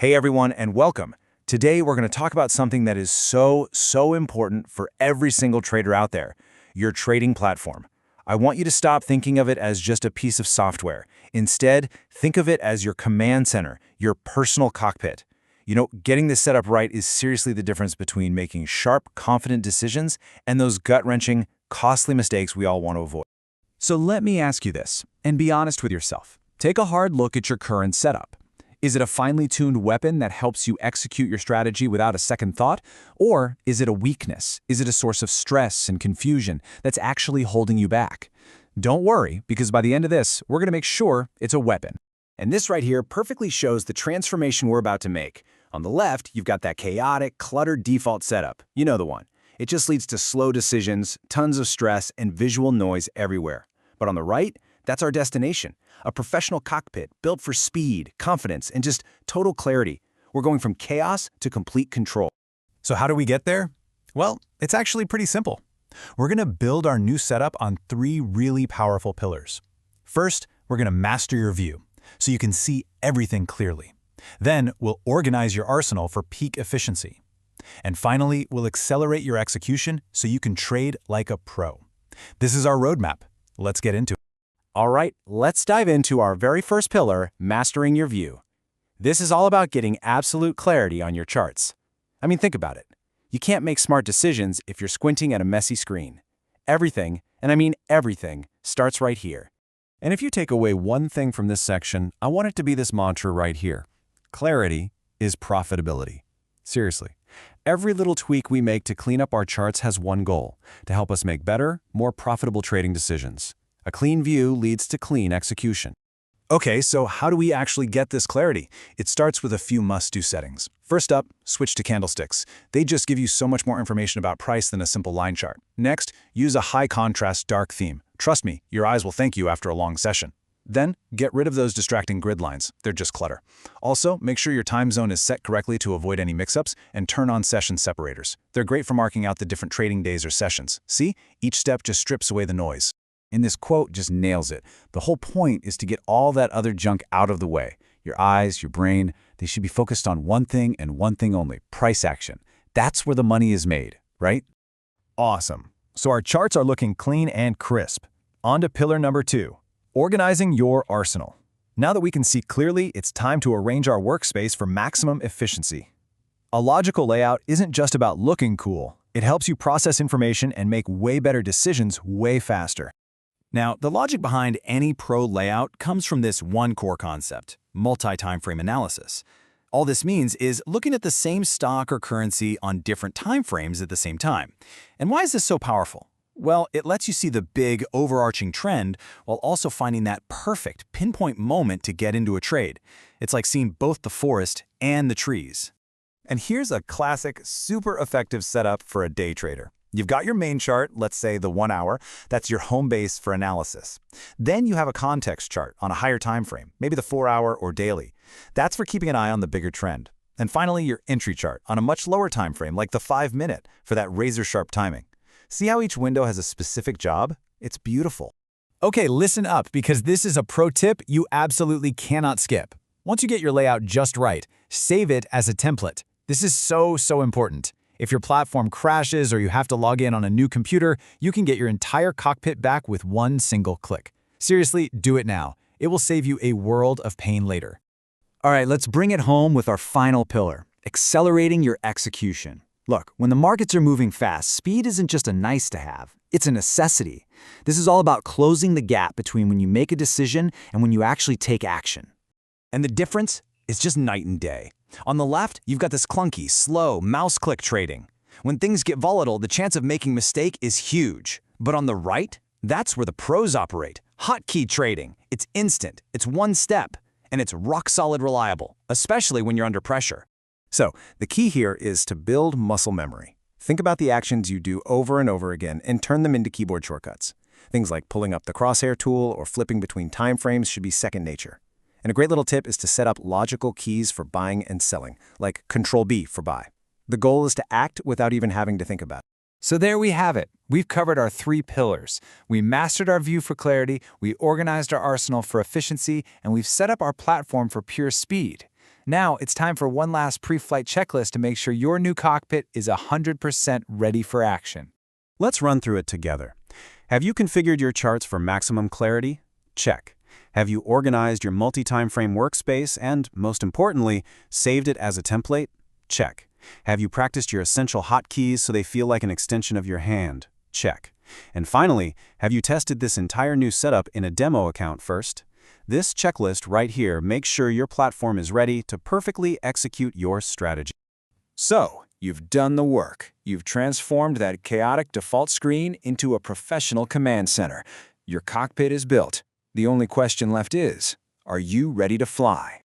Hey everyone, and welcome. Today we're going to talk about something that is so important for every single trader out there, your trading platform. I want you to stop thinking of it as just a piece of software. Instead, think of it as your command center, your personal cockpit. Getting this set up right is seriously the difference between making sharp, confident decisions and those gut-wrenching, costly mistakes we all want to avoid. So let me ask you this, and be honest with yourself. Take a hard look at your current setup. Is it a finely tuned weapon that helps you execute your strategy without a second thought? Or is it a weakness? Is it a source of stress and confusion that's actually holding you back? Don't worry, because by the end of this, we're going to make sure it's a weapon. And this right here perfectly shows the transformation we're about to make. On the left, you've got that chaotic, cluttered default setup. You know the one. It just leads to slow decisions, tons of stress, and visual noise everywhere. But on the right, that's our destination. A professional cockpit built for speed, confidence, and just total clarity. We're going from chaos to complete control. So how do we get there? Well, it's actually pretty simple. We're going to build our new setup on 3 really powerful pillars. First, we're going to master your view, so you can see everything clearly. Then, we'll organize your arsenal for peak efficiency. And finally, we'll accelerate your execution so you can trade like a pro. This is our roadmap. Let's get into it. All right, let's dive into our very first pillar, mastering your view. This is all about getting absolute clarity on your charts. I mean, think about it. You can't make smart decisions if you're squinting at a messy screen. Everything, and I mean everything, starts right here. And if you take away one thing from this section, I want it to be this mantra right here. Clarity is profitability. Seriously. Every little tweak we make to clean up our charts has one goal: to help us make better, more profitable trading decisions. A clean view leads to clean execution. Okay, so how do we actually get this clarity? It starts with a few must-do settings. First up, switch to candlesticks. They just give you so much more information about price than a simple line chart. Next, use a high-contrast dark theme. Trust me, your eyes will thank you after a long session. Then, get rid of those distracting grid lines. They're just clutter. Also, make sure your time zone is set correctly to avoid any mix-ups, and turn on session separators. They're great for marking out the different trading days or sessions. See? Each step just strips away the noise. And this quote just nails it. The whole point is to get all that other junk out of the way. Your eyes, your brain, they should be focused on one thing and one thing only: price action. That's where the money is made, right? Awesome. So our charts are looking clean and crisp. On to pillar number 2, organizing your arsenal. Now that we can see clearly, it's time to arrange our workspace for maximum efficiency. A logical layout isn't just about looking cool. It helps you process information and make way better decisions way faster. Now, the logic behind any pro layout comes from this one core concept: multi-timeframe analysis. All this means is looking at the same stock or currency on different timeframes at the same time. And why is this so powerful? Well, it lets you see the big, overarching trend while also finding that perfect pinpoint moment to get into a trade. It's like seeing both the forest and the trees. And here's a classic, super effective setup for a day trader. You've got your main chart, let's say the 1 hour. That's your home base for analysis. Then you have a context chart on a higher time frame, maybe the 4 hour or daily. That's for keeping an eye on the bigger trend. And finally, your entry chart on a much lower time frame, like the 5 minute, for that razor-sharp timing. See how each window has a specific job? It's beautiful. Okay, listen up, because this is a pro tip you absolutely cannot skip. Once you get your layout just right, save it as a template. This is so important. If your platform crashes or you have to log in on a new computer, you can get your entire cockpit back with one single click. Seriously, do it now. It will save you a world of pain later. All right, let's bring it home with our final pillar: accelerating your execution. Look, when the markets are moving fast, speed isn't just a nice to have, it's a necessity. This is all about closing the gap between when you make a decision and when you actually take action. And the difference is just night and day. On the left, you've got this clunky, slow, mouse-click trading. When things get volatile, the chance of making a mistake is huge. But on the right, that's where the pros operate. Hotkey trading. It's instant, it's one step, and it's rock-solid reliable, especially when you're under pressure. So, the key here is to build muscle memory. Think about the actions you do over and over again and turn them into keyboard shortcuts. Things like pulling up the crosshair tool or flipping between time frames should be second nature. And a great little tip is to set up logical keys for buying and selling, like Control-B for buy. The goal is to act without even having to think about it. So there we have it. We've covered our 3 pillars. We mastered our view for clarity, we organized our arsenal for efficiency, and we've set up our platform for pure speed. Now, it's time for one last pre-flight checklist to make sure your new cockpit is 100% ready for action. Let's run through it together. Have you configured your charts for maximum clarity? Check. Have you organized your multi-time frame workspace and, most importantly, saved it as a template? Check. Have you practiced your essential hotkeys so they feel like an extension of your hand? Check. And finally, have you tested this entire new setup in a demo account first? This checklist right here makes sure your platform is ready to perfectly execute your strategy. So, you've done the work. You've transformed that chaotic default screen into a professional command center. Your cockpit is built. The only question left is, are you ready to fly?